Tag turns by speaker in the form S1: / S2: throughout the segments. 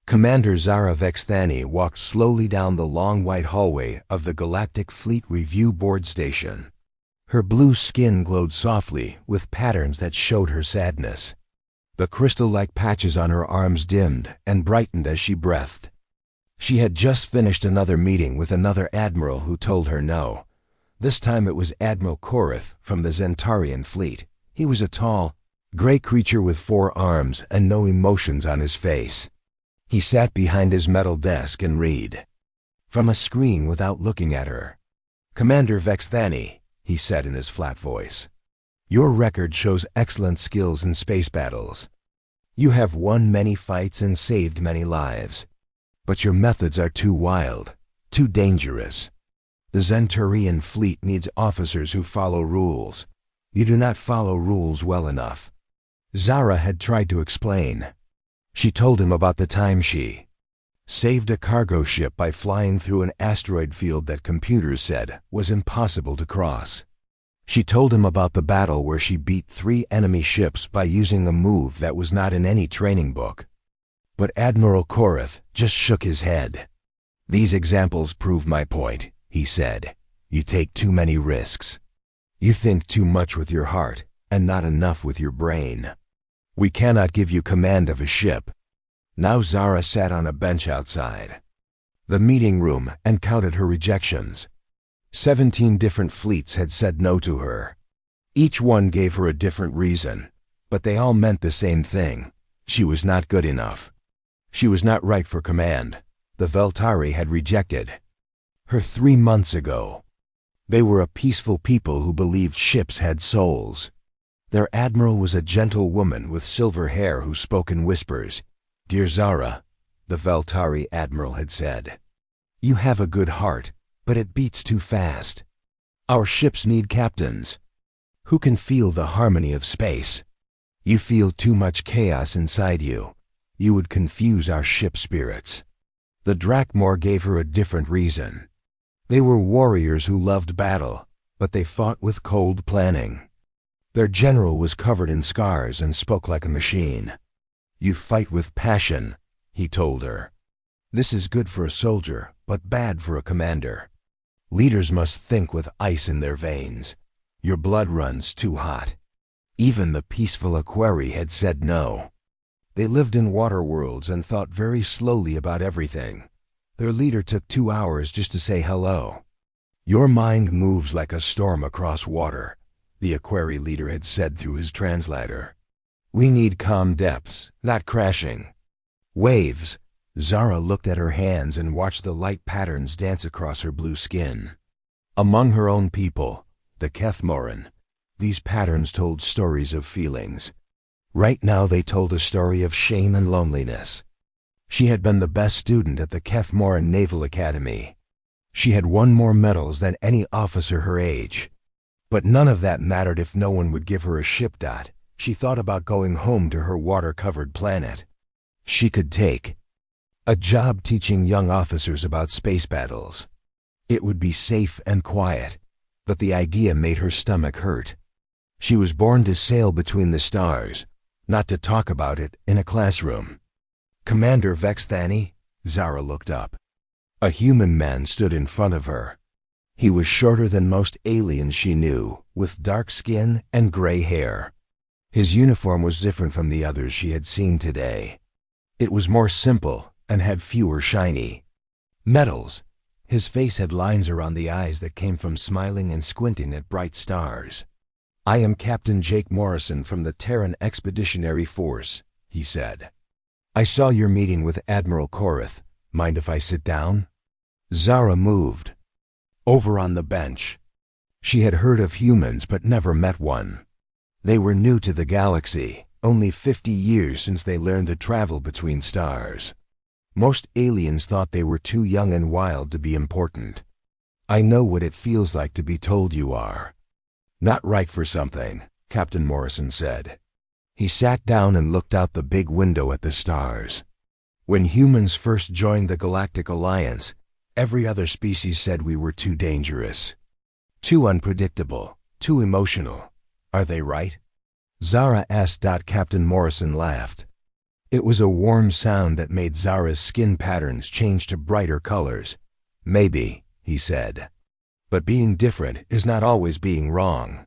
S1: Commander Zara Vexthani walked slowly down the long white hallway of the Galactic Fleet Review Board Station. Her blue skin glowed softly with patterns that showed her sadness. The crystal-like patches on her arms dimmed and brightened as she breathed. She had just finished another meeting with another admiral who told her no. This time it was Admiral Korath from the Zentarian fleet. He was a tall, gray creature with 4 arms and no emotions on his face. He sat behind his metal desk and read from a screen without looking at her. "Commander Vexthani," he said in his flat voice, "your record shows excellent skills in space battles. You have won many fights and saved many lives. But your methods are too wild, too dangerous. The Zentarian fleet needs officers who follow rules. You do not follow rules well enough." Zara had tried to explain. She told him about the time she saved a cargo ship by flying through an asteroid field that computers said was impossible to cross. She told him about the battle where she beat 3 enemy ships by using a move that was not in any training book. But Admiral Korath just shook his head. "These examples prove my point," he said. "You take too many risks. You think too much with your heart and not enough with your brain. We cannot give you command of a ship." Now Zara sat on a bench outside the meeting room and counted her rejections. 17 different fleets had said no to her. Each one gave her a different reason, but they all meant the same thing. She was not good enough. She was not right for command. The Veltari had rejected her 3 months ago. They were a peaceful people who believed ships had souls. Their admiral was a gentle woman with silver hair who spoke in whispers. "Dear Zara," the Veltari admiral had said, "you have a good heart, but it beats too fast. Our ships need captains who can feel the harmony of space. You feel too much chaos inside you. You would confuse our ship spirits." The Drakmor gave her a different reason. They were warriors who loved battle, but they fought with cold planning. Their general was covered in scars and spoke like a machine. "You fight with passion," he told her. "This is good for a soldier, but bad for a commander. Leaders must think with ice in their veins. Your blood runs too hot." Even the peaceful Aquari had said no. They lived in water worlds and thought very slowly about everything. Their leader took 2 hours just to say hello. "Your mind moves like a storm across water," the Aquari leader had said through his translator. "We need calm depths, not crashing waves." Zara looked at her hands and watched the light patterns dance across her blue skin. Among her own people, the Kethmoran, these patterns told stories of feelings. Right now they told a story of shame and loneliness. She had been the best student at the Kethmoran Naval Academy. She had won more medals than any officer her age. But none of that mattered if no one would give her a ship. She thought about going home to her water-covered planet. She could take a job teaching young officers about space battles. It would be safe and quiet, but the idea made her stomach hurt. She was born to sail between the stars, not to talk about it in a classroom. "Commander Vexthani?" Zara looked up. A human man stood in front of her. He was shorter than most aliens she knew, with dark skin and gray hair. His uniform was different from the others she had seen today. It was more simple and had fewer shiny medals. His face had lines around the eyes that came from smiling and squinting at bright stars. "I am Captain Jake Morrison from the Terran Expeditionary Force," he said. "I saw your meeting with Admiral Korath. Mind if I sit down?" Zara moved over on the bench. She had heard of humans but never met one. They were new to the galaxy, only 50 years since they learned to travel between stars. Most aliens thought they were too young and wild to be important. "I know what it feels like to be told you are not right for something," Captain Morrison said. He sat down and looked out the big window at the stars. "When humans first joined the Galactic Alliance, every other species said we were too dangerous, too unpredictable, too emotional. Are they right?" Zara asked. Captain Morrison laughed. It was a warm sound that made Zara's skin patterns change to brighter colors. "Maybe," he said. "But being different is not always being wrong.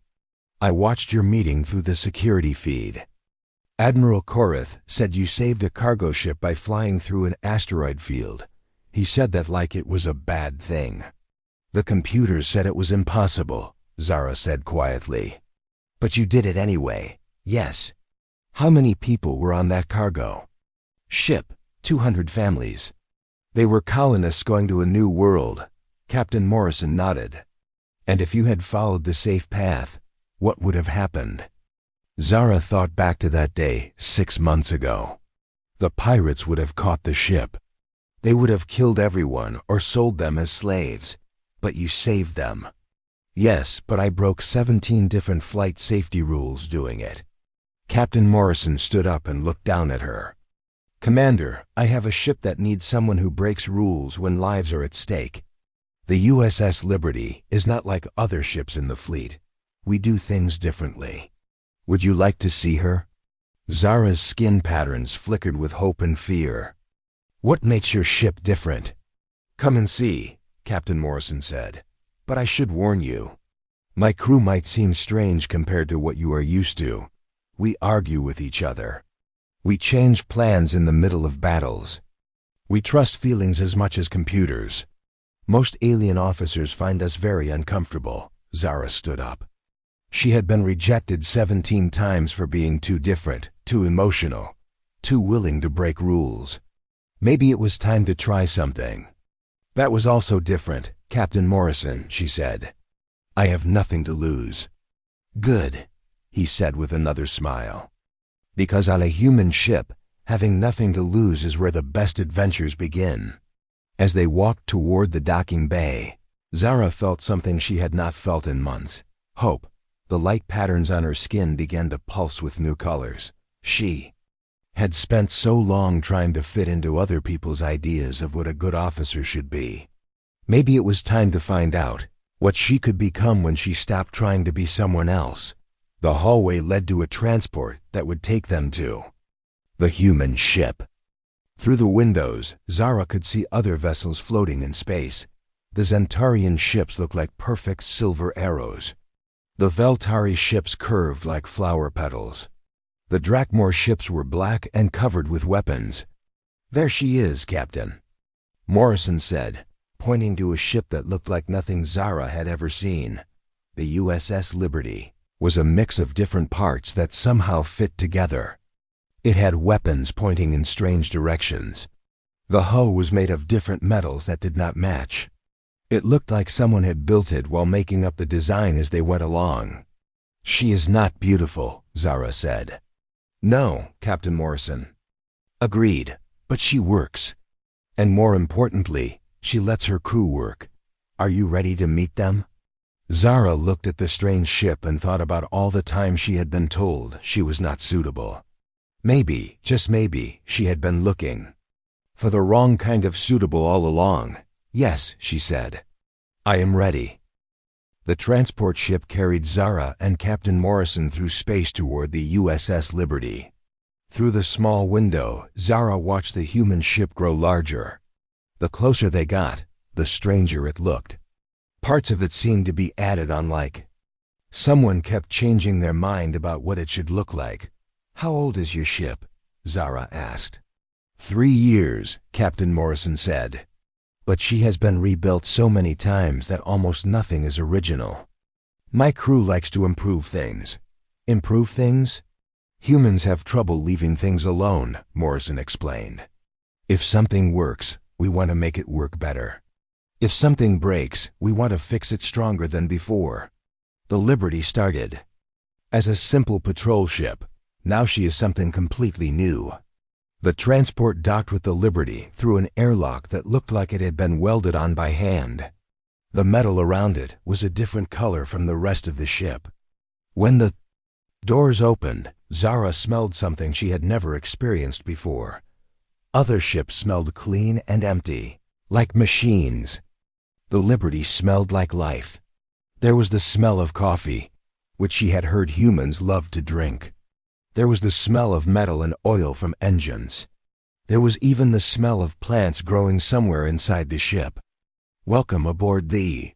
S1: I watched your meeting through the security feed. Admiral Korath said you saved a cargo ship by flying through an asteroid field. He said that like it was a bad thing." "The computers said it was impossible," Zara said quietly. "But you did it anyway." "Yes." "How many people were on that cargo?" "Ship, 200 families. They were colonists going to a new world." Captain Morrison nodded. "And if you had followed the safe path, what would have happened?" Zara thought back to that day 6 months ago. The pirates would have caught the ship. They would have killed everyone or sold them as slaves. But you saved them. "Yes, but I broke 17 different flight safety rules doing it." Captain Morrison stood up and looked down at her. "Commander, I have a ship that needs someone who breaks rules when lives are at stake. The USS Liberty is not like other ships in the fleet. We do things differently. Would you like to see her?" Zara's skin patterns flickered with hope and fear. "What makes your ship different?" "Come and see," Captain Morrison said. "But I should warn you. My crew might seem strange compared to what you are used to. We argue with each other. We change plans in the middle of battles. We trust feelings as much as computers. Most alien officers find us very uncomfortable." Zara stood up. She had been rejected 17 times for being too different, too emotional, too willing to break rules. Maybe it was time to try something. "That was also different, Captain Morrison," she said. "I have nothing to lose." "Good," he said with another smile. "Because on a human ship, having nothing to lose is where the best adventures begin." As they walked toward the docking bay, Zara felt something she had not felt in months. Hope. The light patterns on her skin began to pulse with new colors. She had spent so long trying to fit into other people's ideas of what a good officer should be. Maybe it was time to find out what she could become when she stopped trying to be someone else. The hallway led to a transport that would take them to the human ship. Through the windows, Zara could see other vessels floating in space. The Zentarian ships looked like perfect silver arrows. The Veltari ships curved like flower petals. The Drakmor ships were black and covered with weapons. "There she is, Captain," Morrison said, pointing to a ship that looked like nothing Zara had ever seen. The USS Liberty was a mix of different parts that somehow fit together. It had weapons pointing in strange directions. The hull was made of different metals that did not match. It looked like someone had built it while making up the design as they went along. "She is not beautiful," Zara said. "No, Captain Morrison." "Agreed, but she works. And more importantly, she lets her crew work. Are you ready to meet them?" Zara looked at the strange ship and thought about all the time she had been told she was not suitable. Maybe, just maybe, she had been looking for the wrong kind of suitable all along. "Yes," she said. "I am ready." The transport ship carried Zara and Captain Morrison through space toward the USS Liberty. Through the small window, Zara watched the human ship grow larger. The closer they got, the stranger it looked. Parts of it seemed to be added on like someone kept changing their mind about what it should look like. "How old is your ship?" Zara asked. 3 years, Captain Morrison said. "But she has been rebuilt so many times that almost nothing is original. My crew likes to improve things." "Improve things?" "Humans have trouble leaving things alone," Morrison explained. "If something works, we want to make it work better. If something breaks, we want to fix it stronger than before." The Liberty started as a simple patrol ship. Now she is something completely new. The transport docked with the Liberty through an airlock that looked like it had been welded on by hand. The metal around it was a different color from the rest of the ship. When the doors opened, Zara smelled something she had never experienced before. Other ships smelled clean and empty, like machines. The Liberty smelled like life. There was the smell of coffee, which she had heard humans loved to drink. There was the smell of metal and oil from engines. There was even the smell of plants growing somewhere inside the ship. "Welcome aboard the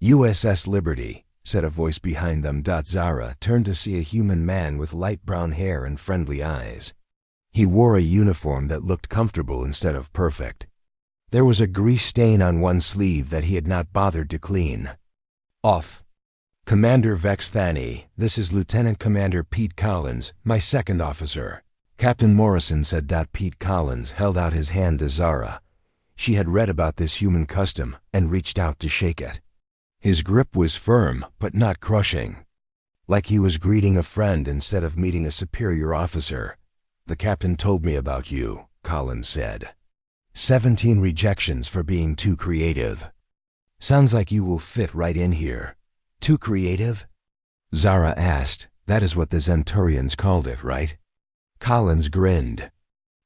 S1: USS Liberty," said a voice behind them. Zara turned to see a human man with light brown hair and friendly eyes. He wore a uniform that looked comfortable instead of perfect. There was a grease stain on one sleeve that he had not bothered to clean. "Off." "Commander Vex Thani, this is Lieutenant Commander Pete Collins, my second officer," Captain Morrison said. Pete Collins held out his hand to Zara. She had read about this human custom and reached out to shake it. His grip was firm, but not crushing. Like he was greeting a friend instead of meeting a superior officer. "The captain told me about you," Collins said. 17 rejections for being too creative. "Sounds like you will fit right in here." "Too creative?" Zara asked. "That is what the Zenturians called it, right?" Collins grinned.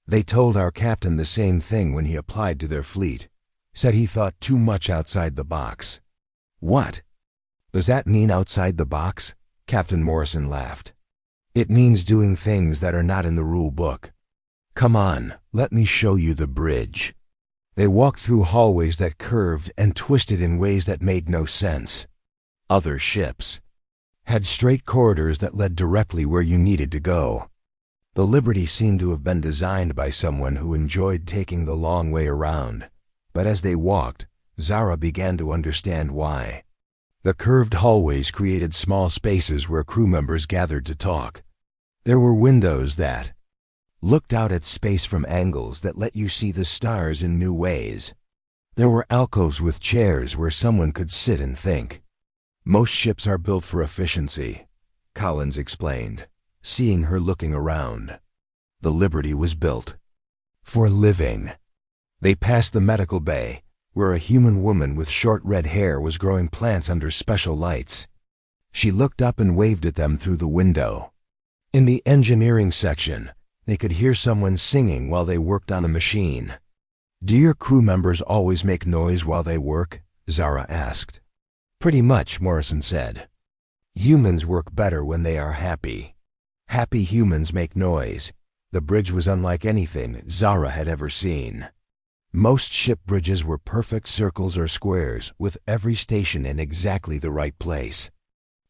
S1: "They told our captain the same thing when he applied to their fleet. Said he thought too much outside the box." "What? Does that mean outside the box?" Captain Morrison laughed. "It means doing things that are not in the rule book. Come on, let me show you the bridge." They walked through hallways that curved and twisted in ways that made no sense. Other ships had straight corridors that led directly where you needed to go. The Liberty seemed to have been designed by someone who enjoyed taking the long way around. But as they walked, Zara began to understand why. The curved hallways created small spaces where crew members gathered to talk. There were windows that looked out at space from angles that let you see the stars in new ways. There were alcoves with chairs where someone could sit and think. "Most ships are built for efficiency," Collins explained, seeing her looking around. The Liberty was built for living. They passed the medical bay, where a human woman with short red hair was growing plants under special lights. She looked up and waved at them through the window. In the engineering section, they could hear someone singing while they worked on a machine. "Do your crew members always make noise while they work?" Zara asked. "Pretty much," Morrison said. "Humans work better when they are happy. Happy humans make noise." The bridge was unlike anything Zara had ever seen. Most ship bridges were perfect circles or squares, with every station in exactly the right place.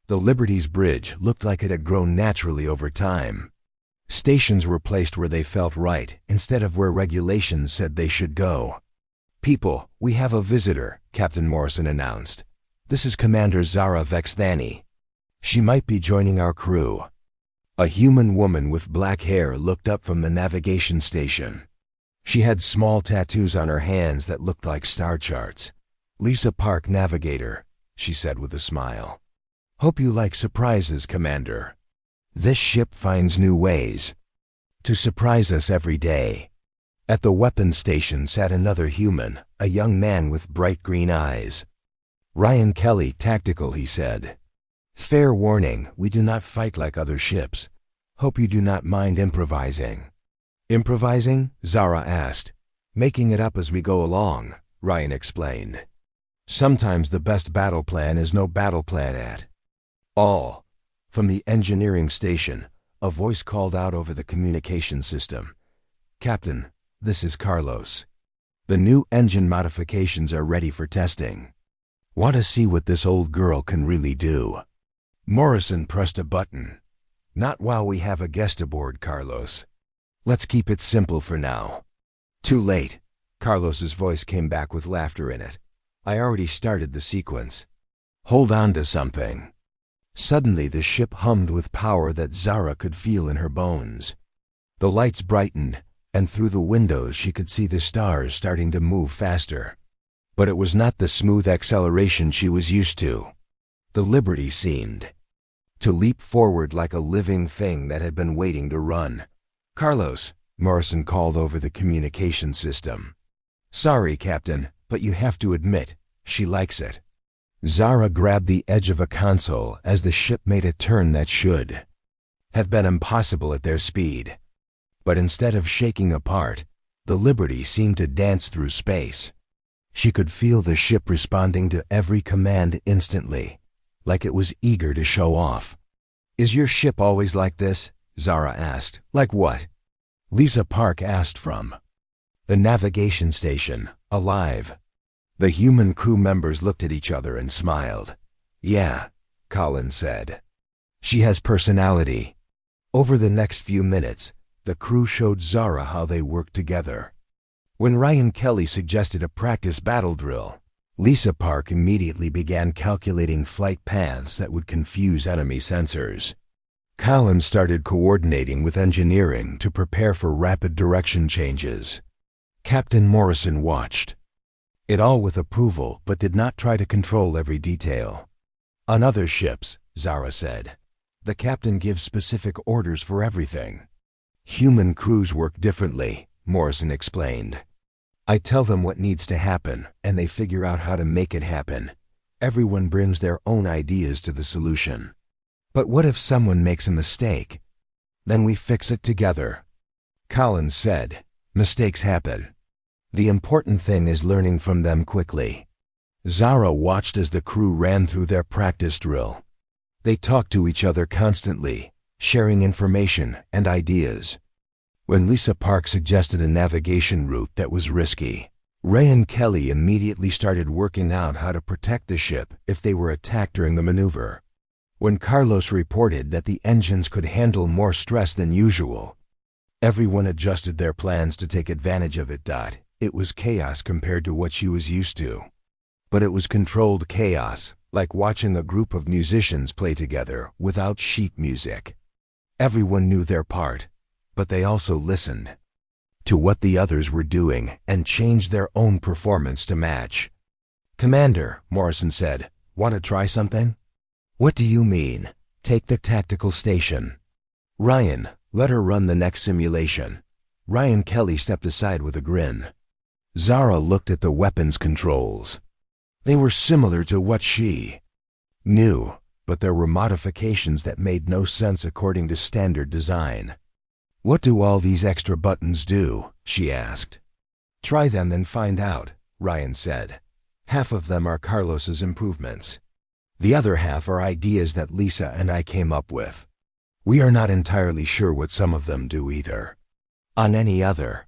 S1: The Liberty's bridge looked like it had grown naturally over time. Stations were placed where they felt right, instead of where regulations said they should go. "People, we have a visitor," Captain Morrison announced. "This is Commander Zara Vex Thani. She might be joining our crew." A human woman with black hair looked up from the navigation station. She had small tattoos on her hands that looked like star charts. "Lisa Park, Navigator," she said with a smile. "Hope you like surprises, Commander. This ship finds new ways to surprise us every day." At the weapons station sat another human, a young man with bright green eyes. "Ryan Kelly, Tactical," he said. "Fair warning, we do not fight like other ships. Hope you do not mind improvising." "Improvising?" Zara asked. "Making it up as we go along," Ryan explained. "Sometimes the best battle plan is no battle plan at all." From the engineering station, a voice called out over the communication system. "Captain, this is Carlos. The new engine modifications are ready for testing. Want to see what this old girl can really do?" Morrison pressed a button. "Not while we have a guest aboard, Carlos. Let's keep it simple for now." "Too late." Carlos's voice came back with laughter in it. "I already started the sequence. Hold on to something." Suddenly the ship hummed with power that Zara could feel in her bones. The lights brightened, and through the windows she could see the stars starting to move faster. But it was not the smooth acceleration she was used to. The Liberty seemed to leap forward like a living thing that had been waiting to run. "Carlos," Morrison called over the communication system. "Sorry, Captain, but you have to admit, she likes it." Zara grabbed the edge of a console as the ship made a turn that should have been impossible at their speed. But instead of shaking apart, the Liberty seemed to dance through space. She could feel the ship responding to every command instantly, like it was eager to show off. "Is your ship always like this?" Zara asked. Like what? Lisa Park asked from the navigation station, alive. The human crew members looked at each other and smiled. Yeah, Colin said. She has personality. Over the next few minutes, the crew showed Zara how they worked together. When Ryan Kelly suggested a practice battle drill, Lisa Park immediately began calculating flight paths that would confuse enemy sensors. Colin started coordinating with engineering to prepare for rapid direction changes. Captain Morrison watched it all with approval but did not try to control every detail. On other ships, Zara said, the captain gives specific orders for everything. Human crews work differently, Morrison explained. I tell them what needs to happen, and they figure out how to make it happen. Everyone brings their own ideas to the solution. But what if someone makes a mistake? Then we fix it together. Colin said, mistakes happen. The important thing is learning from them quickly. Zara watched as the crew ran through their practice drill. They talked to each other constantly, sharing information and ideas. When Lisa Park suggested a navigation route that was risky, Ryan Kelly immediately started working out how to protect the ship if they were attacked during the maneuver. When Carlos reported that the engines could handle more stress than usual, everyone adjusted their plans to take advantage of it. It was chaos compared to what she was used to. But it was controlled chaos, like watching a group of musicians play together without sheet music. Everyone knew their part, but they also listened to what the others were doing and changed their own performance to match. Commander, Morrison said, want to try something? What do you mean? Take the tactical station. Ryan, let her run the next simulation. Ryan Kelly stepped aside with a grin. Zara looked at the weapons controls. They were similar to what she knew, but there were modifications that made no sense according to standard design. What do all these extra buttons do? She asked. Try them and find out, Ryan said. Half of them are Carlos's improvements. The other half are ideas that Lisa and I came up with. We are not entirely sure what some of them do either. On any other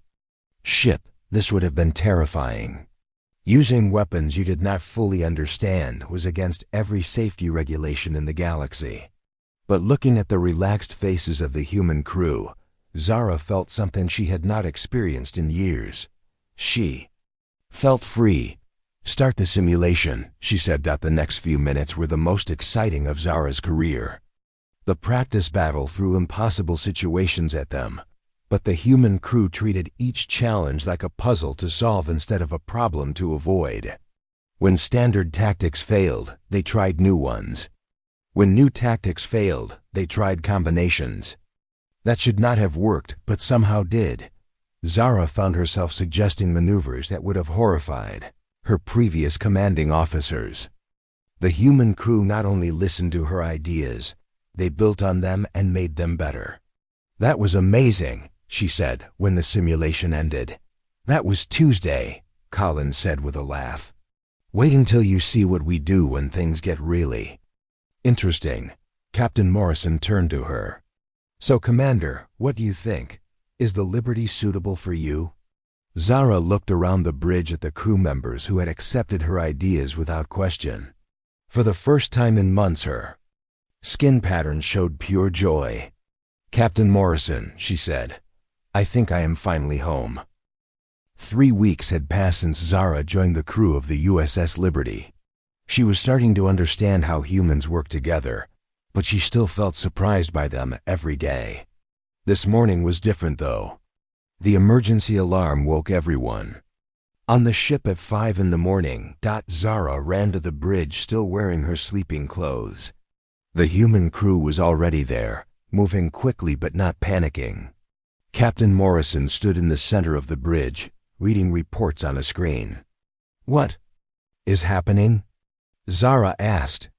S1: ship, this would have been terrifying. Using weapons you did not fully understand was against every safety regulation in the galaxy. But looking at the relaxed faces of the human crew, Zara felt something she had not experienced in years. She felt free. Start the simulation, she said. The next few minutes were the most exciting of Zara's career. The practice battle threw impossible situations at them, but the human crew treated each challenge like a puzzle to solve instead of a problem to avoid. When standard tactics failed, they tried new ones. When new tactics failed, they tried combinations. That should not have worked, but somehow did. Zara found herself suggesting maneuvers that would have horrified her previous commanding officers. The human crew not only listened to her ideas, they built on them and made them better. That was amazing, she said when the simulation ended. That was Tuesday, Colin said with a laugh. Wait until you see what we do when things get really interesting. Captain Morrison turned to her. So, Commander, what do you think? Is the Liberty suitable for you? Zara looked around the bridge at the crew members who had accepted her ideas without question. For the first time in months, her skin pattern showed pure joy. Captain Morrison, she said, I think I am finally home. 3 weeks had passed since Zara joined the crew of the USS Liberty. She was starting to understand how humans work together, but she still felt surprised by them every day. This morning was different, though. The emergency alarm woke everyone. On the ship at 5 in the morning, Zara ran to the bridge still wearing her sleeping clothes. The human crew was already there, moving quickly but not panicking. Captain Morrison stood in the center of the bridge, reading reports on a screen. What is happening? Zara asked.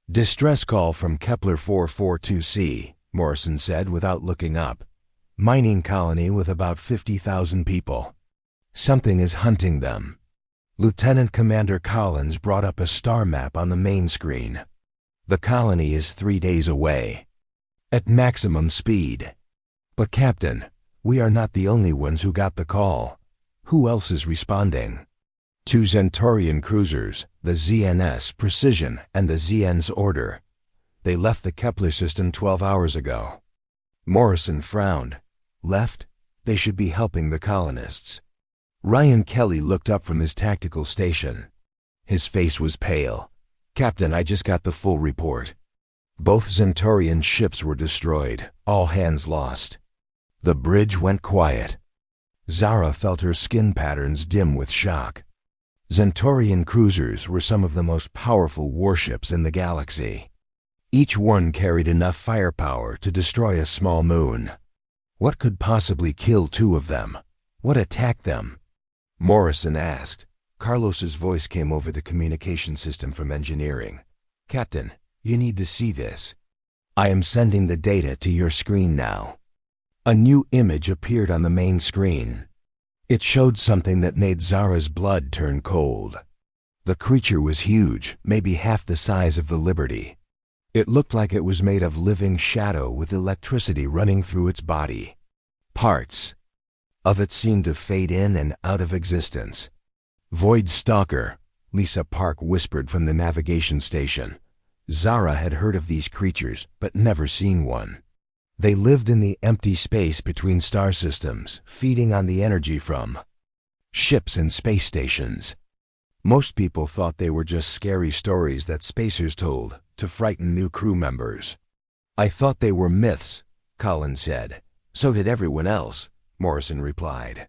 S1: Distress call from Kepler 442c, Morrison said without looking up. Mining colony with about 50,000 people. Something is hunting them. Lieutenant Commander Collins brought up a star map on the main screen. The colony is 3 days away. at maximum speed. But Captain, we are not the only ones who got the call. Who else is responding? Two Centaurian cruisers, the ZNS Precision and the ZN's Order. They left the Kepler system 12 hours ago. Morrison frowned. Left? They should be helping the colonists. Ryan Kelly looked up from his tactical station. His face was pale. Captain, I just got the full report. Both Centaurian ships were destroyed, all hands lost. The bridge went quiet. Zara felt her skin patterns dim with shock. Centaurian cruisers were some of the most powerful warships in the galaxy. Each one carried enough firepower to destroy a small moon. What could possibly kill two of them? What attacked them? Morrison asked. Carlos's voice came over the communication system from engineering. Captain, you need to see this. I am sending the data to your screen now. A new image appeared on the main screen. It showed something that made Zara's blood turn cold. The creature was huge, maybe half the size of the Liberty. It looked like it was made of living shadow with electricity running through its body. Parts of it seemed to fade in and out of existence. Void Stalker, Lisa Park whispered from the navigation station. Zara had heard of these creatures, but never seen one. They lived in the empty space between star systems, feeding on the energy from ships and space stations. Most people thought they were just scary stories that spacers told to frighten new crew members. I thought they were myths, Colin said. So did everyone else, Morrison replied.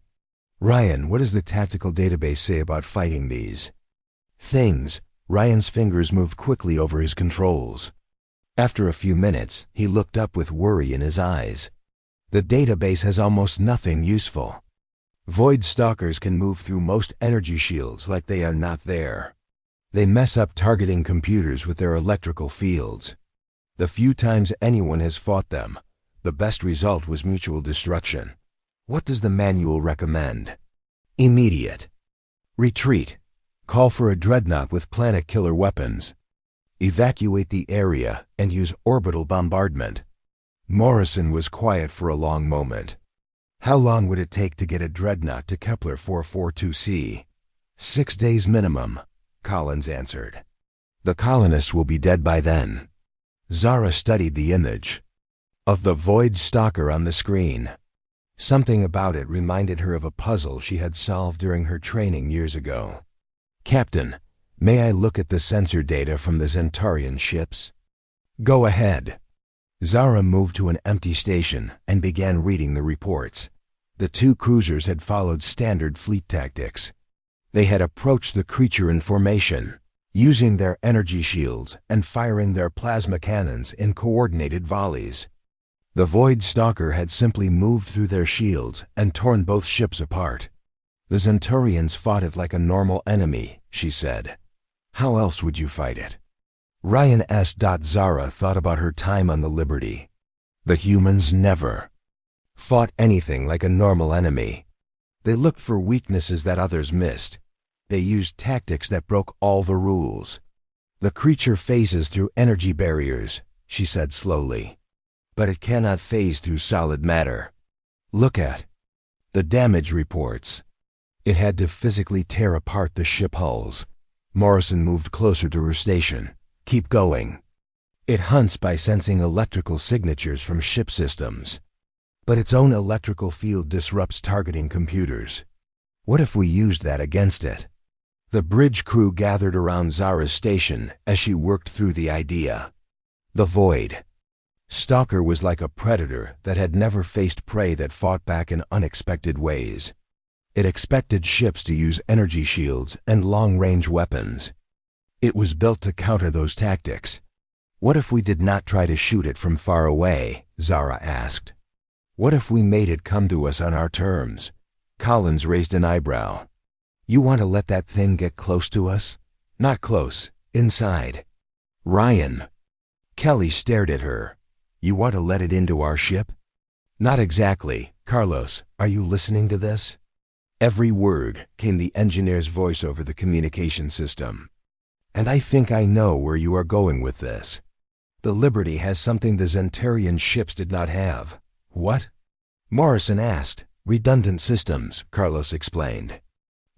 S1: Ryan, what does the tactical database say about fighting these things? Ryan's fingers moved quickly over his controls. After a few minutes, he looked up with worry in his eyes. The database has almost nothing useful. Void Stalkers can move through most energy shields like they are not there. They mess up targeting computers with their electrical fields. The few times anyone has fought them, the best result was mutual destruction. What does the manual recommend? Immediate retreat. Call for a dreadnought with planet-killer weapons. Evacuate the area and use orbital bombardment. Morrison was quiet for a long moment. How long would it take to get a dreadnought to Kepler 442c? 6 days minimum, Collins answered. The colonists will be dead by then. Zara studied the image of the Void Stalker on the screen. Something about it reminded her of a puzzle she had solved during her training years ago. Captain, may I look at the sensor data from the Centaurian ships? Go ahead. Zara moved to an empty station and began reading the reports. The two cruisers had followed standard fleet tactics. They had approached the creature in formation, using their energy shields and firing their plasma cannons in coordinated volleys. The Void Stalker had simply moved through their shields and torn both ships apart. The Centaurians fought it like a normal enemy, she said. How else would you fight it? Ryan S. Zara thought about her time on the Liberty. The humans never fought anything like a normal enemy. They looked for weaknesses that others missed. They used tactics that broke all the rules. The creature phases through energy barriers, she said slowly. But it cannot phase through solid matter. Look at the damage reports. It had to physically tear apart the ship hulls. Morrison moved closer to her station. Keep going. It hunts by sensing electrical signatures from ship systems. But its own electrical field disrupts targeting computers. What if we used that against it? The bridge crew gathered around Zara's station as she worked through the idea. The Void Stalker was like a predator that had never faced prey that fought back in unexpected ways. It expected ships to use energy shields and long-range weapons. It was built to counter those tactics. What if we did not try to shoot it from far away? Zara asked. What if we made it come to us on our terms? Collins raised an eyebrow. You want to let that thing get close to us? Not close, inside. Ryan. Kelly stared at her. You want to let it into our ship? Not exactly. Carlos, are you listening to this? Every word came the engineer's voice over the communication system. And I think I know where you are going with this. The Liberty has something the Zentarian ships did not have. What? Morrison asked. Redundant systems, Carlos explained.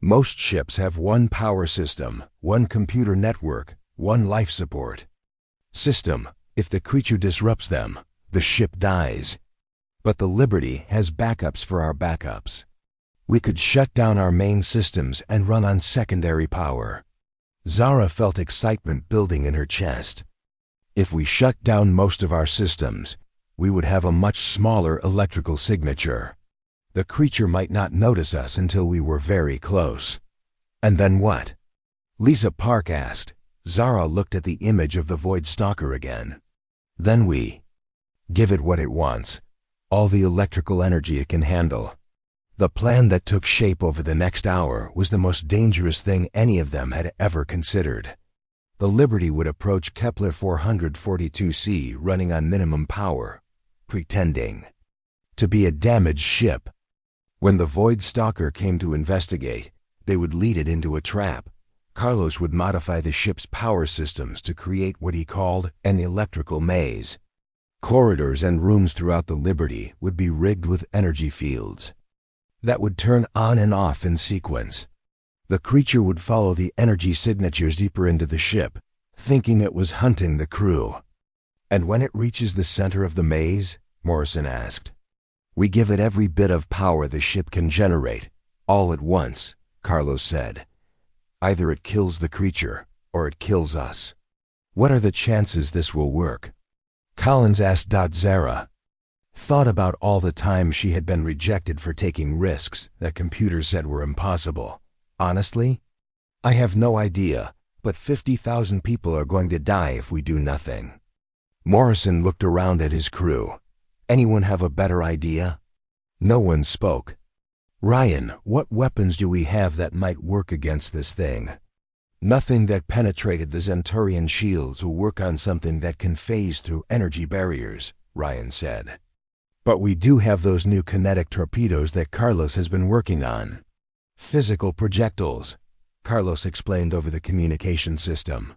S1: Most ships have one power system, one computer network, one life support system. If the creature disrupts them, the ship dies. But the Liberty has backups for our backups. We could shut down our main systems and run on secondary power. Zara felt excitement building in her chest. If we shut down most of our systems, we would have a much smaller electrical signature. The creature might not notice us until we were very close. And then what? Lisa Park asked. Zara looked at the image of the Void Stalker again. Then we give it what it wants, all the electrical energy it can handle. The plan that took shape over the next hour was the most dangerous thing any of them had ever considered. The Liberty would approach Kepler 442c running on minimum power, pretending to be a damaged ship. When the Void Stalker came to investigate, they would lead it into a trap. Carlos would modify the ship's power systems to create what he called an electrical maze. Corridors and rooms throughout the Liberty would be rigged with energy fields that would turn on and off in sequence. The creature would follow the energy signatures deeper into the ship, thinking it was hunting the crew. And when it reaches the center of the maze, Morrison asked, we give it every bit of power the ship can generate, all at once, Carlos said. Either it kills the creature, or it kills us. What are the chances this will work? Collins asked. Zara thought about all the time she had been rejected for taking risks that computers said were impossible. Honestly, I have no idea, but 50,000 people are going to die if we do nothing. Morrison looked around at his crew. Anyone have a better idea? No one spoke. Ryan, what weapons do we have that might work against this thing? Nothing that penetrated the Zentarian shields will work on something that can phase through energy barriers, Ryan said. But we do have those new kinetic torpedoes that Carlos has been working on. Physical projectiles, Carlos explained over the communication system.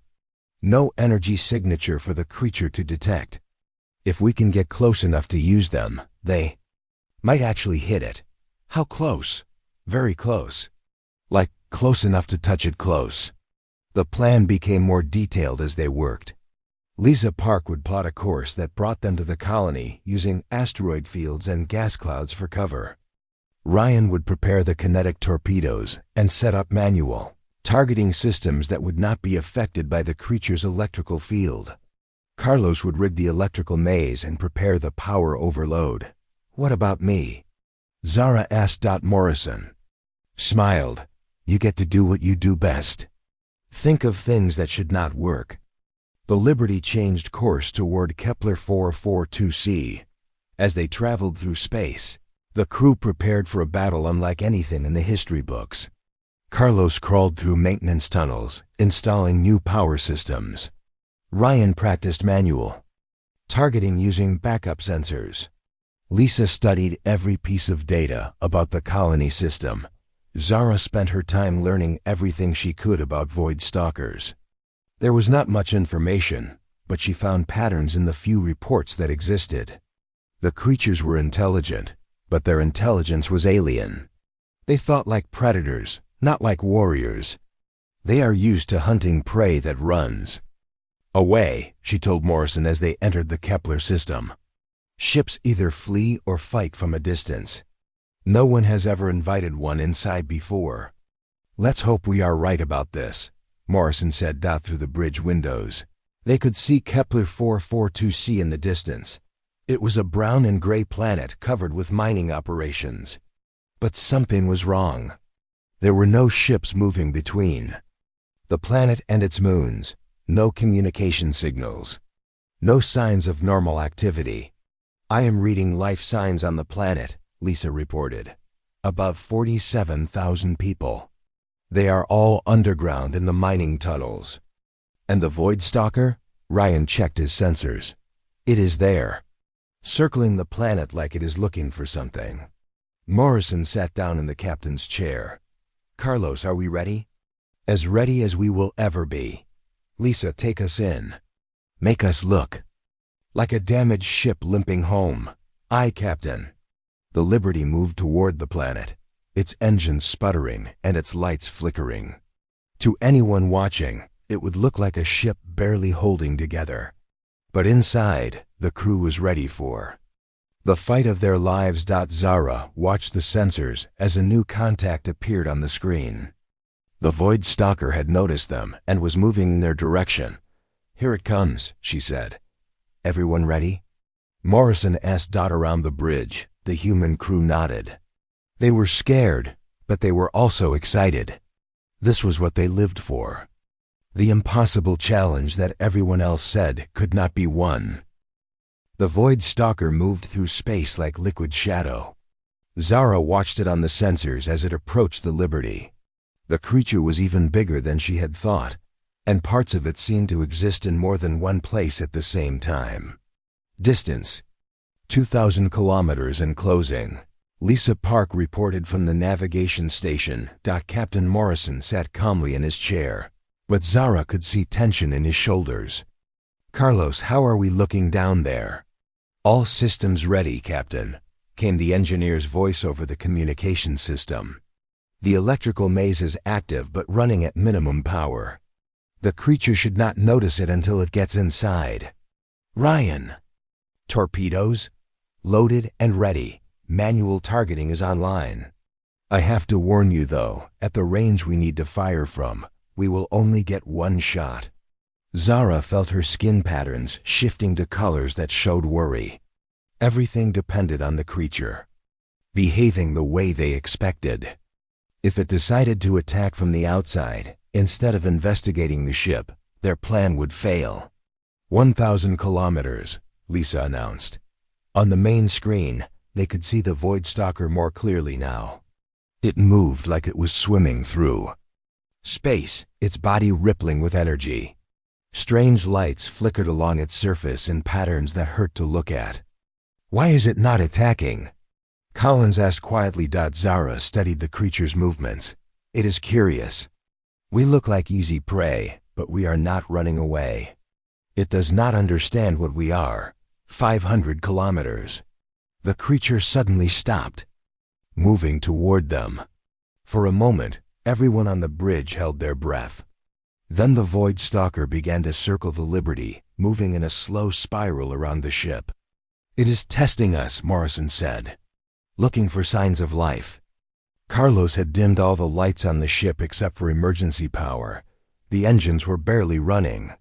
S1: No energy signature for the creature to detect. If we can get close enough to use them, they might actually hit it. How close? Very close. Like close enough to touch it close. The plan became more detailed as they worked. Lisa Park would plot a course that brought them to the colony using asteroid fields and gas clouds for cover. Ryan would prepare the kinetic torpedoes and set up manual, targeting systems that would not be affected by the creature's electrical field. Carlos would rig the electrical maze and prepare the power overload. What about me? Zara asked. Morrison smiled. You get to do what you do best. Think of things that should not work. The Liberty changed course toward Kepler 442c. As they traveled through space, the crew prepared for a battle unlike anything in the history books. Carlos crawled through maintenance tunnels, installing new power systems. Ryan practiced manual targeting using backup sensors. Lisa studied every piece of data about the colony system. Zara spent her time learning everything she could about Void Stalkers. There was not much information, but she found patterns in the few reports that existed. The creatures were intelligent, but their intelligence was alien. They thought like predators, not like warriors. They are used to hunting prey that runs away, she told Morrison as they entered the Kepler system. Ships either flee or fight from a distance. No one has ever invited one inside before. Let's hope we are right about this, Morrison said. Through the bridge windows, they could see Kepler 442c in the distance. It was a brown and gray planet covered with mining operations. But something was wrong. There were no ships moving between the planet and its moons, no communication signals, no signs of normal activity. I am reading life signs on the planet, Lisa reported. About 47,000 people. They are all underground in the mining tunnels. And the Void Stalker? Ryan checked his sensors. It is there, circling the planet like it is looking for something. Morrison sat down in the captain's chair. Carlos, are we ready? As ready as we will ever be. Lisa, take us in. Make us look, Like a damaged ship limping home. Aye, Captain. The Liberty moved toward the planet, its engines sputtering and its lights flickering. To anyone watching, it would look like a ship barely holding together. But inside, the crew was ready for the fight of their lives. Zara watched the sensors as a new contact appeared on the screen. The Void Stalker had noticed them and was moving in their direction. "Here it comes," she said. "Everyone ready?" Morrison asked. Around the bridge, the human crew nodded. They were scared, but they were also excited. This was what they lived for. The impossible challenge that everyone else said could not be won. The Void Stalker moved through space like liquid shadow. Zara watched it on the sensors as it approached the Liberty. The creature was even bigger than she had thought, and parts of it seemed to exist in more than one place at the same time. Distance: 2,000 kilometers and closing. Lisa Park reported from the navigation station. Captain Morrison sat calmly in his chair, but Zara could see tension in his shoulders. "Carlos, how are we looking down there?" "All systems ready, Captain," came the engineer's voice over the communication system. "The electrical maze is active but running at minimum power. The creature should not notice it until it gets inside." "Ryan." "Torpedoes? Loaded and ready. Manual targeting is online. I have to warn you though, at the range we need to fire from, we will only get one shot." Zara felt her skin patterns shifting to colors that showed worry. Everything depended on the creature behaving the way they expected. If it decided to attack from the outside, instead of investigating the ship, their plan would fail. 1,000 kilometers, Lisa announced. On the main screen, they could see the Void Stalker more clearly now. It moved like it was swimming through space, its body rippling with energy. Strange lights flickered along its surface in patterns that hurt to look at. "Why is it not attacking?" Collins asked quietly. Zara studied the creature's movements. "It is curious. We look like easy prey, but we are not running away. It does not understand what we are. 500 kilometers. The creature suddenly stopped, moving toward them. For a moment, everyone on the bridge held their breath. Then the Void Stalker began to circle the Liberty, moving in a slow spiral around the ship. "It is testing us," Morrison said, "looking for signs of life." Carlos had dimmed all the lights on the ship except for emergency power. The engines were barely running.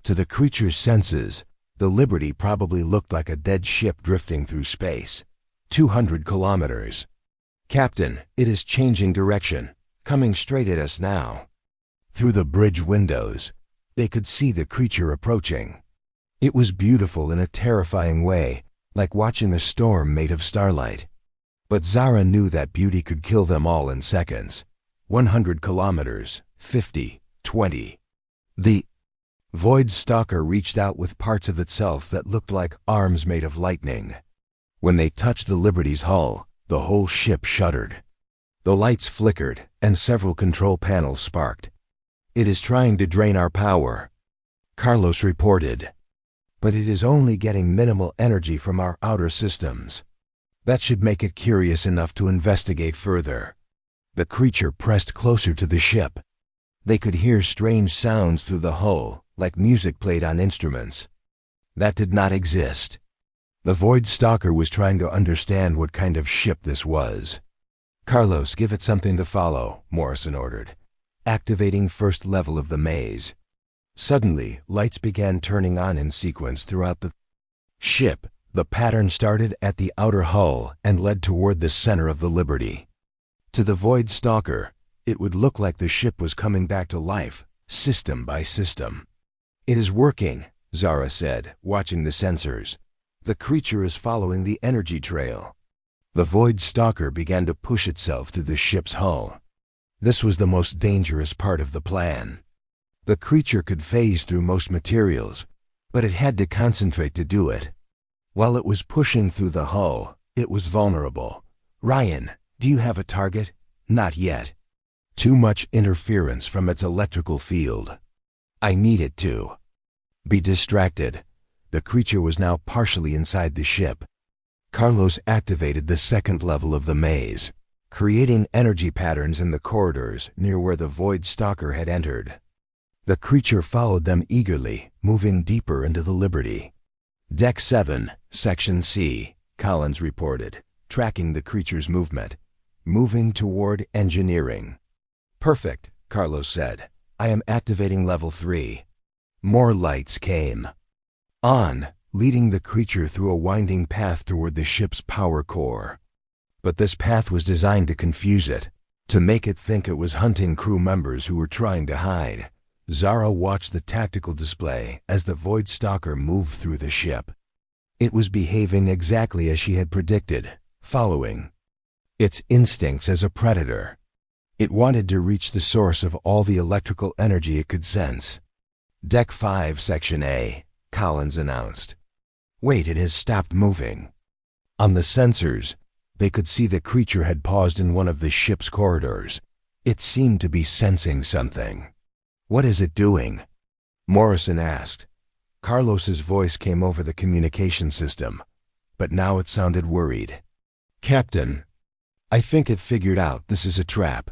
S1: To the creature's senses, the Liberty probably looked like a dead ship drifting through space. 200 kilometers. "Captain, it is changing direction, coming straight at us now." Through the bridge windows, they could see the creature approaching. It was beautiful in a terrifying way, like watching a storm made of starlight. But Zara knew that beauty could kill them all in seconds. 100 kilometers, 50, 20. The Void Stalker reached out with parts of itself that looked like arms made of lightning. When they touched the Liberty's hull, the whole ship shuddered. The lights flickered, and several control panels sparked. "It is trying to drain our power," Carlos reported. "But it is only getting minimal energy from our outer systems. That should make it curious enough to investigate further." The creature pressed closer to the ship. They could hear strange sounds through the hull, like music played on instruments. That did not exist. The Void Stalker was trying to understand what kind of ship this was. "Carlos, give it something to follow," Morrison ordered, activating first level of the maze. Suddenly, lights began turning on in sequence throughout the ship. The pattern started at the outer hull and led toward the center of the Liberty. To the Void Stalker, it would look like the ship was coming back to life, system by system. "It is working," Zara said, watching the sensors. "The creature is following the energy trail." The Void Stalker began to push itself through the ship's hull. This was the most dangerous part of the plan. The creature could phase through most materials, but it had to concentrate to do it. While it was pushing through the hull, it was vulnerable. "Ryan, do you have a target?" "Not yet. Too much interference from its electrical field. I need it to be distracted." The creature was now partially inside the ship. Carlos activated the second level of the maze, creating energy patterns in the corridors near where the Void Stalker had entered. The creature followed them eagerly, moving deeper into the Liberty. Deck 7, Section C, Collins reported, tracking the creature's movement. Moving toward engineering. Perfect, Carlos said. I am activating level 3. More lights came on, leading the creature through a winding path toward the ship's power core. But this path was designed to confuse it, to make it think it was hunting crew members who were trying to hide. Zara watched the tactical display as the Void Stalker moved through the ship. It was behaving exactly as she had predicted, following its instincts as a predator. It wanted to reach the source of all the electrical energy it could sense. Deck 5, Section A, Collins announced. Wait, it has stopped moving. On the sensors, they could see the creature had paused in one of the ship's corridors. It seemed to be sensing something. What is it doing? Morrison asked. Carlos's voice came over the communication system, but now it sounded worried. Captain, I think it figured out this is a trap.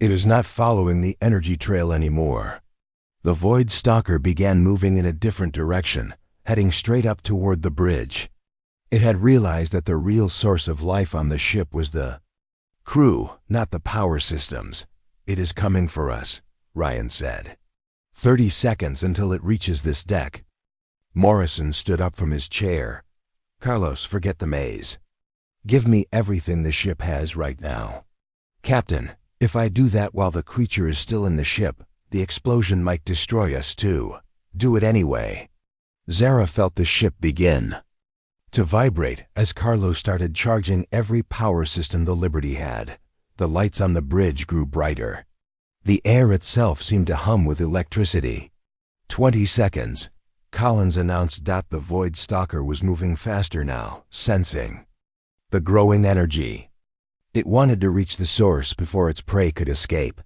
S1: It is not following the energy trail anymore. The Void Stalker began moving in a different direction, heading straight up toward the bridge. It had realized that the real source of life on the ship was the crew, not the power systems. It is coming for us, Ryan said. 30 seconds until it reaches this deck. Morrison stood up from his chair. Carlos, forget the maze. Give me everything the ship has right now. Captain, if I do that while the creature is still in the ship, the explosion might destroy us too. Do it anyway. Zara felt the ship begin to vibrate as Carlos started charging every power system the Liberty had. The lights on the bridge grew brighter. The air itself seemed to hum with electricity. 20 seconds. Collins announced that the Void Stalker was moving faster now, sensing the growing energy. It wanted to reach the source before its prey could escape.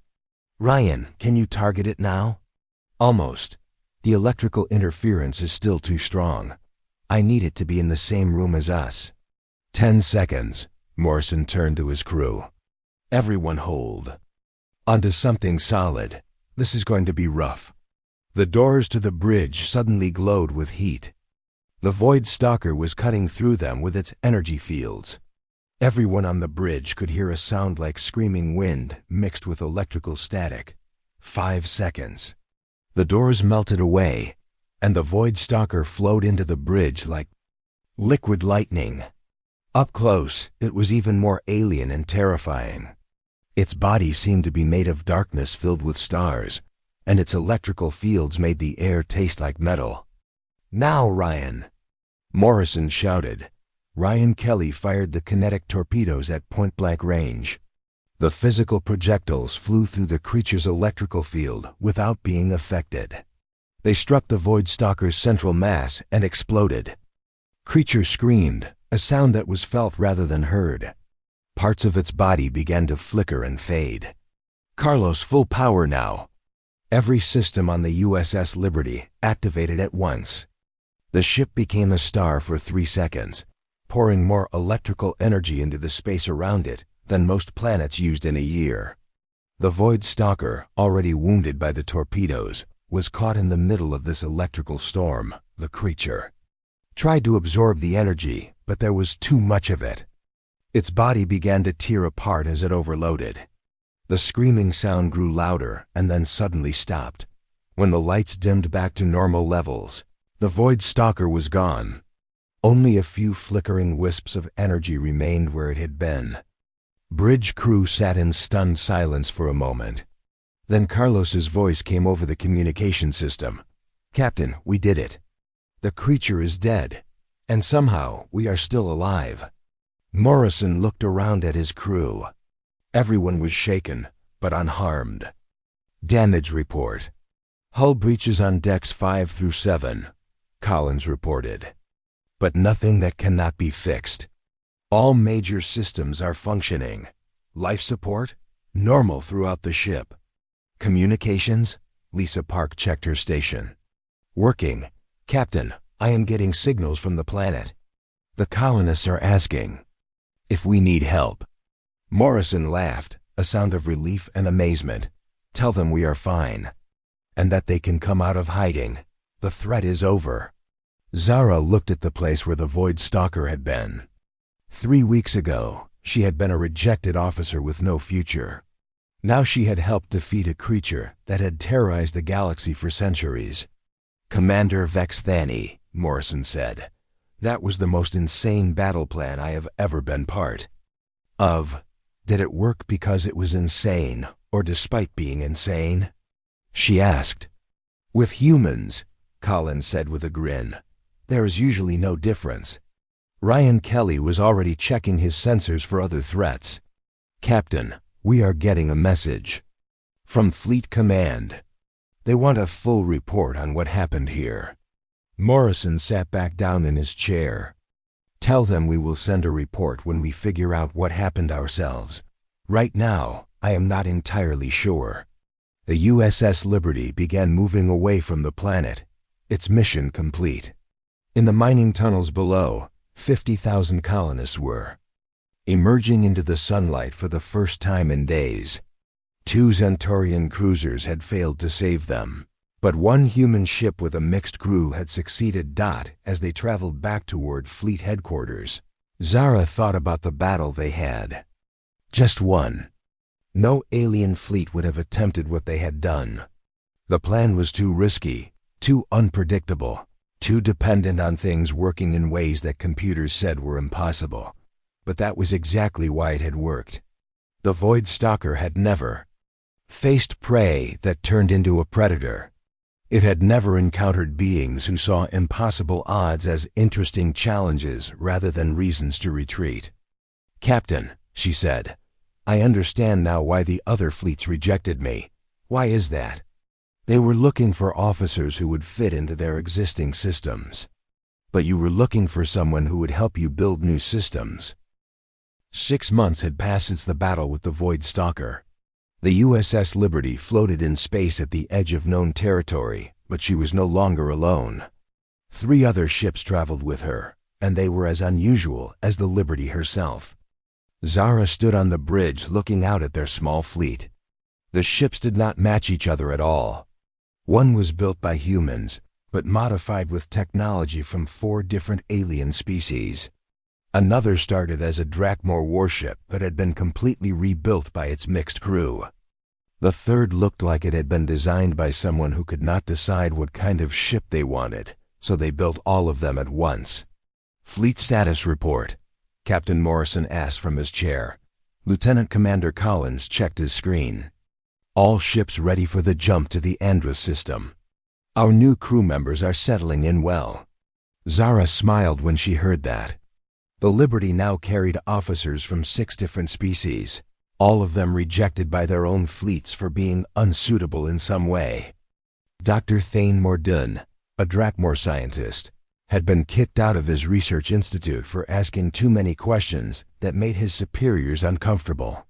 S1: Ryan, can you target it now? Almost. The electrical interference is still too strong. I need it to be in the same room as us. 10 seconds. Morrison turned to his crew. Everyone hold. Onto something solid. This is going to be rough. The doors to the bridge suddenly glowed with heat. The Void Stalker was cutting through them with its energy fields. Everyone on the bridge could hear a sound like screaming wind mixed with electrical static. 5 seconds. The doors melted away, and the Void Stalker flowed into the bridge like liquid lightning. Up close, it was even more alien and terrifying. Its body seemed to be made of darkness filled with stars, and its electrical fields made the air taste like metal. Now, Ryan! Morrison shouted. Ryan Kelly fired the kinetic torpedoes at point-blank range. The physical projectiles flew through the creature's electrical field without being affected. They struck the Void Stalker's central mass and exploded. Creature screamed, a sound that was felt rather than heard. Parts of its body began to flicker and fade. Carlos, full power now. Every system on the USS Liberty activated at once. The ship became a star for 3 seconds, pouring more electrical energy into the space around it than most planets used in a year. The Void Stalker, already wounded by the torpedoes, was caught in the middle of this electrical storm. The creature tried to absorb the energy, but there was too much of it. Its body began to tear apart as it overloaded. The screaming sound grew louder and then suddenly stopped. When the lights dimmed back to normal levels, the Void Stalker was gone. Only a few flickering wisps of energy remained where it had been. Bridge crew sat in stunned silence for a moment. Then Carlos's voice came over the communication system. Captain, we did it. The creature is dead, and somehow we are still alive. Morrison looked around at his crew. Everyone was shaken, but unharmed. Damage report. Hull breaches on decks 5 through 7, Collins reported. But nothing that cannot be fixed. All major systems are functioning. Life support? Normal throughout the ship. Communications? Lisa Park checked her station. Working. Captain, I am getting signals from the planet. The colonists are asking if we need help. Morrison laughed, a sound of relief and amazement. Tell them we are fine, and that they can come out of hiding. The threat is over. Zara looked at the place where the Void Stalker had been. 3 weeks ago, she had been a rejected officer with no future. Now she had helped defeat a creature that had terrorized the galaxy for centuries. Commander Vexthani, Morrison said. That was the most insane battle plan I have ever been part of. Did it work because it was insane, or despite being insane? She asked. With humans, Collins said with a grin, there is usually no difference. Ryan Kelly was already checking his sensors for other threats. Captain, we are getting a message from Fleet Command. They want a full report on what happened here. Morrison sat back down in his chair. Tell them we will send a report when we figure out what happened ourselves. Right now, I am not entirely sure. The USS Liberty began moving away from the planet, its mission complete. In the mining tunnels below, 50,000 colonists were emerging into the sunlight for the first time in days. 2 Centaurian cruisers had failed to save them, but 1 human ship with a mixed crew had succeeded. As they traveled back toward fleet headquarters, Zara thought about the battle they had just won. No alien fleet would have attempted what they had done. The plan was too risky, too unpredictable, too dependent on things working in ways that computers said were impossible. But that was exactly why it had worked. The Void Stalker had never faced prey that turned into a predator. It had never encountered beings who saw impossible odds as interesting challenges rather than reasons to retreat. Captain, she said, I understand now why the other fleets rejected me. Why is that? They were looking for officers who would fit into their existing systems. But you were looking for someone who would help you build new systems. 6 months had passed since the battle with the Void Stalker. The USS Liberty floated in space at the edge of known territory, but she was no longer alone. 3 other ships traveled with her, and they were as unusual as the Liberty herself. Zara stood on the bridge looking out at their small fleet. The ships did not match each other at all. One was built by humans, but modified with technology from 4 different alien species. Another started as a Drakmor warship but had been completely rebuilt by its mixed crew. The third looked like it had been designed by someone who could not decide what kind of ship they wanted, so they built all of them at once. Fleet status report, Captain Morrison asked from his chair. Lieutenant Commander Collins checked his screen. All ships ready for the jump to the Andros system. Our new crew members are settling in well. Zara smiled when she heard that. The Liberty now carried officers from 6 different species, all of them rejected by their own fleets for being unsuitable in some way. Dr. Thane Mordun, a Drakmor scientist, had been kicked out of his research institute for asking too many questions that made his superiors uncomfortable.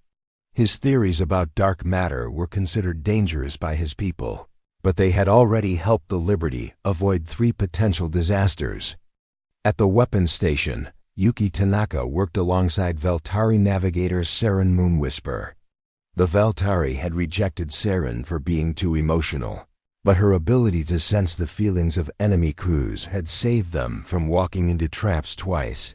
S1: His theories about dark matter were considered dangerous by his people, but they had already helped the Liberty avoid 3 potential disasters. At the weapons station, Yuki Tanaka worked alongside Veltari navigator Saren Moonwhisper. The Veltari had rejected Saren for being too emotional, but her ability to sense the feelings of enemy crews had saved them from walking into traps twice.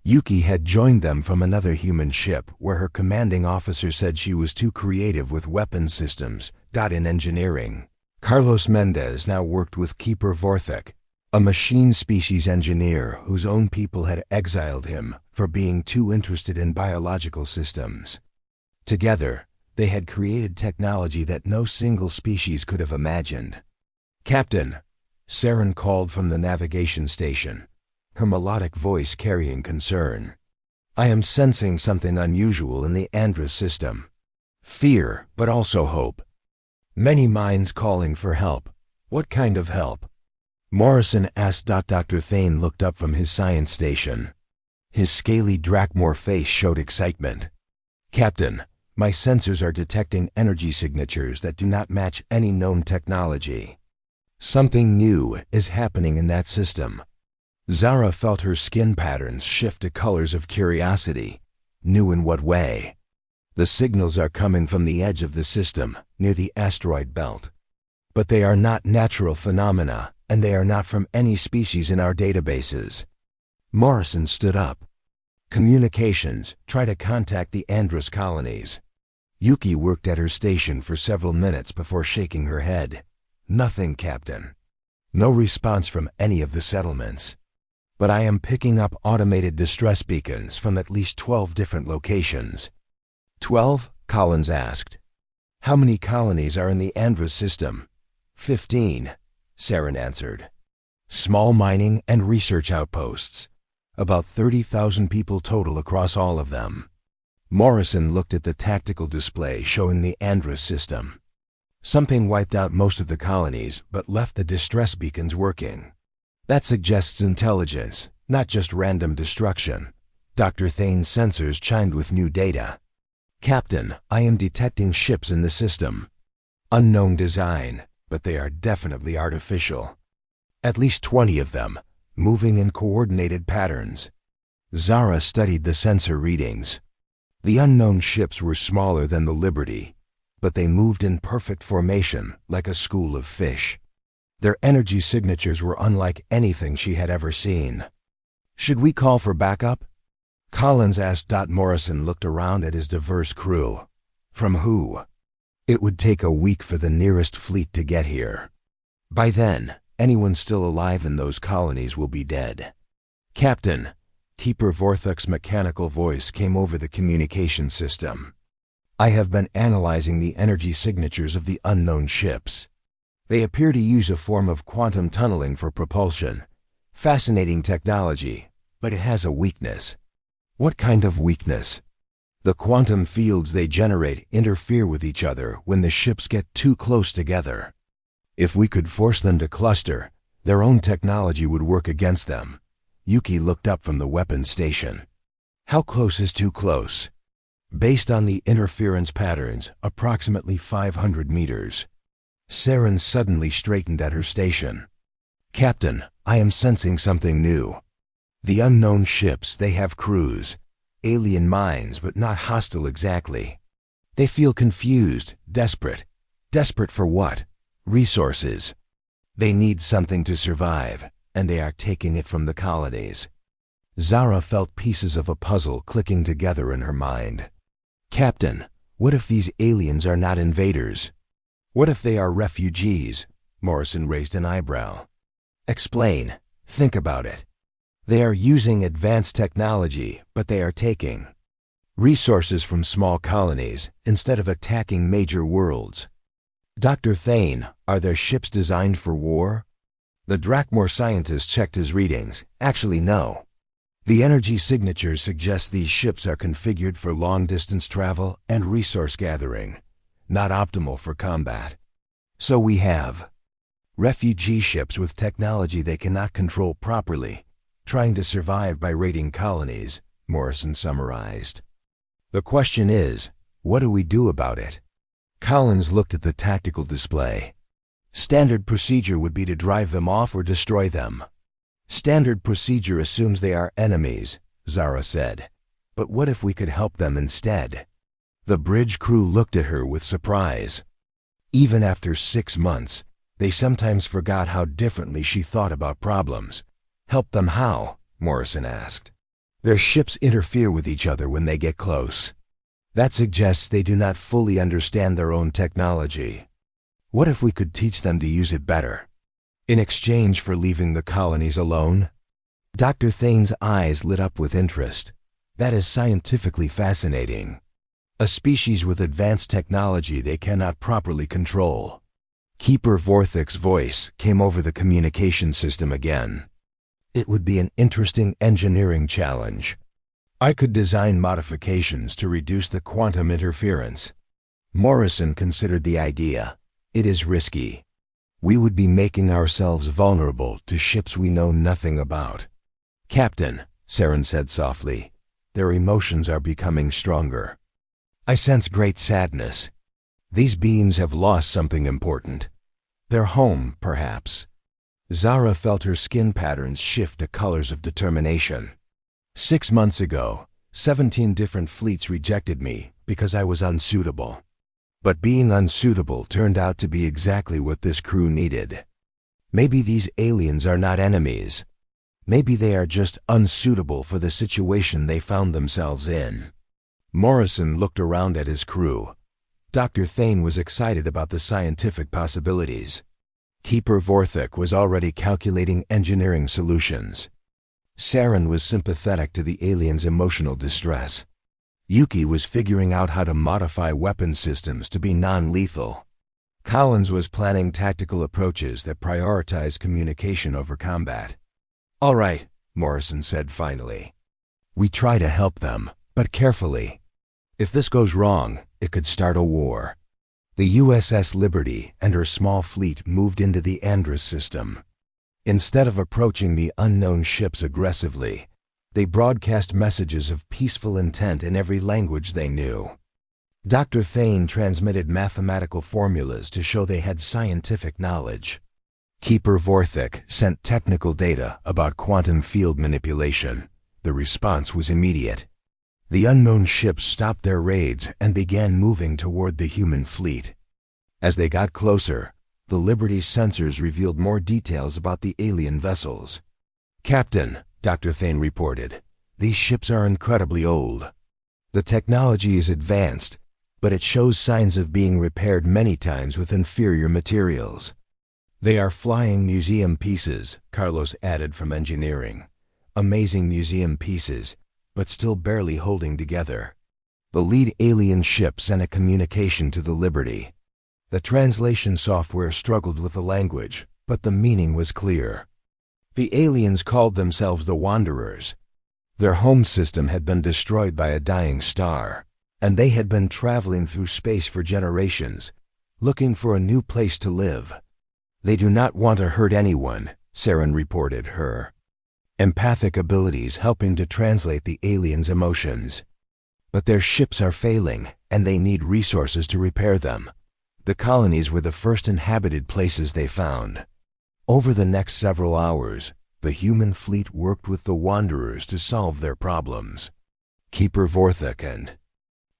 S1: Yuki had joined them from another human ship where her commanding officer said she was too creative with weapons systems, in engineering. Carlos Mendez now worked with Keeper Vorthek, a machine species engineer whose own people had exiled him for being too interested in biological systems. Together, they had created technology that no single species could have imagined. Captain, Saren called from the navigation station, her melodic voice carrying concern. I am sensing something unusual in the Andros system. Fear, but also hope. Many minds calling for help. What kind of help? Morrison asked. Dr. Thane looked up from his science station. His scaly Drakmor face showed excitement. Captain, my sensors are detecting energy signatures that do not match any known technology. Something new is happening in that system. Zara felt her skin patterns shift to colors of curiosity. New in what way? The signals are coming from the edge of the system, near the asteroid belt. But they are not natural phenomena, and they are not from any species in our databases. Morrison stood up. Communications, try to contact the Andrus colonies. Yuki worked at her station for several minutes before shaking her head. Nothing, Captain. No response from any of the settlements. But I am picking up automated distress beacons from at least 12 different locations. 12? Collins asked. How many colonies are in the Andrus system? 15, Saren answered. Small mining and research outposts. About 30,000 people total across all of them. Morrison looked at the tactical display showing the Andrus system. Something wiped out most of the colonies, but left the distress beacons working. That suggests intelligence, not just random destruction. Dr. Thane's sensors chimed with new data. Captain, I am detecting ships in the system. Unknown design, but they are definitely artificial. At least 20 of them, moving in coordinated patterns. Zara studied the sensor readings. The unknown ships were smaller than the Liberty, but they moved in perfect formation like a school of fish. Their energy signatures were unlike anything she had ever seen. Should we call for backup? Collins asked. Morrison looked around at his diverse crew. From who? It would take a week for the nearest fleet to get here. By then, anyone still alive in those colonies will be dead. Captain, Keeper Vorthok's mechanical voice came over the communication system. I have been analyzing the energy signatures of the unknown ships. They appear to use a form of quantum tunneling for propulsion. Fascinating technology, but it has a weakness. What kind of weakness? The quantum fields they generate interfere with each other when the ships get too close together. If we could force them to cluster, their own technology would work against them. Yuki looked up from the weapons station. How close is too close? Based on the interference patterns, approximately 500 meters. Saren suddenly straightened at her station. Captain, I am sensing something new. The unknown ships, they have crews. Alien minds, but not hostile exactly. They feel confused, desperate. Desperate for what? Resources. They need something to survive, and they are taking it from the colonies. Zara felt pieces of a puzzle clicking together in her mind. Captain, what if these aliens are not invaders? What if they are refugees? Morrison raised an eyebrow. Explain. Think about it. They are using advanced technology, but they are taking resources from small colonies instead of attacking major worlds. Dr. Thane, are their ships designed for war? The Drakmor scientist checked his readings. Actually, no. The energy signatures suggest these ships are configured for long-distance travel and resource gathering, not optimal for combat. So we have refugee ships with technology they cannot control properly, trying to survive by raiding colonies, Morrison summarized. The question is, what do we do about it? Collins looked at the tactical display. Standard procedure would be to drive them off or destroy them. Standard procedure assumes they are enemies, Zara said. But what if we could help them instead? The bridge crew looked at her with surprise. Even after 6 months, they sometimes forgot how differently she thought about problems. Help them how? Morrison asked. Their ships interfere with each other when they get close. That suggests they do not fully understand their own technology. What if we could teach them to use it better? In exchange for leaving the colonies alone? Dr. Thane's eyes lit up with interest. That is scientifically fascinating. A species with advanced technology they cannot properly control. Keeper Vorthok's voice came over the communication system again. It would be an interesting engineering challenge. I could design modifications to reduce the quantum interference. Morrison considered the idea. It is risky. We would be making ourselves vulnerable to ships we know nothing about. Captain, Saren said softly, their emotions are becoming stronger. I sense great sadness. These beings have lost something important. Their home, perhaps. Zara felt her skin patterns shift to colors of determination. 6 months ago, 17 different fleets rejected me because I was unsuitable. But being unsuitable turned out to be exactly what this crew needed. Maybe these aliens are not enemies. Maybe they are just unsuitable for the situation they found themselves in. Morrison looked around at his crew. Dr. Thane was excited about the scientific possibilities. Keeper Vorthik was already calculating engineering solutions. Saren was sympathetic to the aliens' emotional distress. Yuki was figuring out how to modify weapon systems to be non-lethal. Collins was planning tactical approaches that prioritize communication over combat. "All right," Morrison said finally. "We try to help them, but carefully. If this goes wrong, it could start a war." The USS Liberty and her small fleet moved into the Andrus system. Instead of approaching the unknown ships aggressively, they broadcast messages of peaceful intent in every language they knew. Dr. Thane transmitted mathematical formulas to show they had scientific knowledge. Keeper Vorthik sent technical data about quantum field manipulation. The response was immediate. The unknown ships stopped their raids and began moving toward the human fleet. As they got closer, the Liberty's sensors revealed more details about the alien vessels. "Captain," Dr. Thane reported, "these ships are incredibly old. The technology is advanced, but it shows signs of being repaired many times with inferior materials." "They are flying museum pieces," Carlos added from engineering. "Amazing museum pieces, but still barely holding together." The lead alien ship sent a communication to the Liberty. The translation software struggled with the language, but the meaning was clear. The aliens called themselves the Wanderers. Their home system had been destroyed by a dying star, and they had been traveling through space for generations, looking for a new place to live. "They do not want to hurt anyone," Saren reported her empathic abilities helping to translate the aliens' emotions. "But their ships are failing, and they need resources to repair them." The colonies were the first inhabited places they found. Over the next several hours, the human fleet worked with the Wanderers to solve their problems. Keeper Vorthik and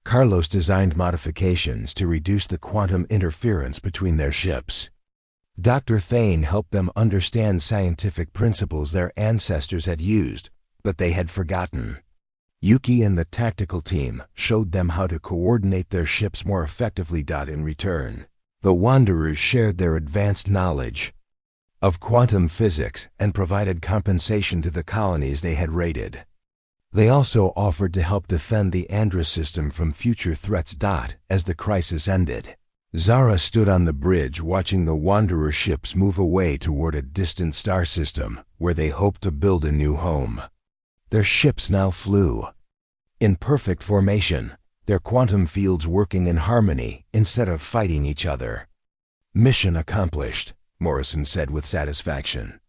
S1: Carlos designed modifications to reduce the quantum interference between their ships. Dr. Thane helped them understand scientific principles their ancestors had used, but they had forgotten. Yuki and the tactical team showed them how to coordinate their ships more effectively. In return, the Wanderers shared their advanced knowledge of quantum physics and provided compensation to the colonies they had raided. They also offered to help defend the Andrus system from future threats. As the crisis ended, Zara stood on the bridge watching the Wanderer ships move away toward a distant star system where they hoped to build a new home. Their ships now flew in perfect formation, their quantum fields working in harmony instead of fighting each other. "Mission accomplished," Morrison said with satisfaction.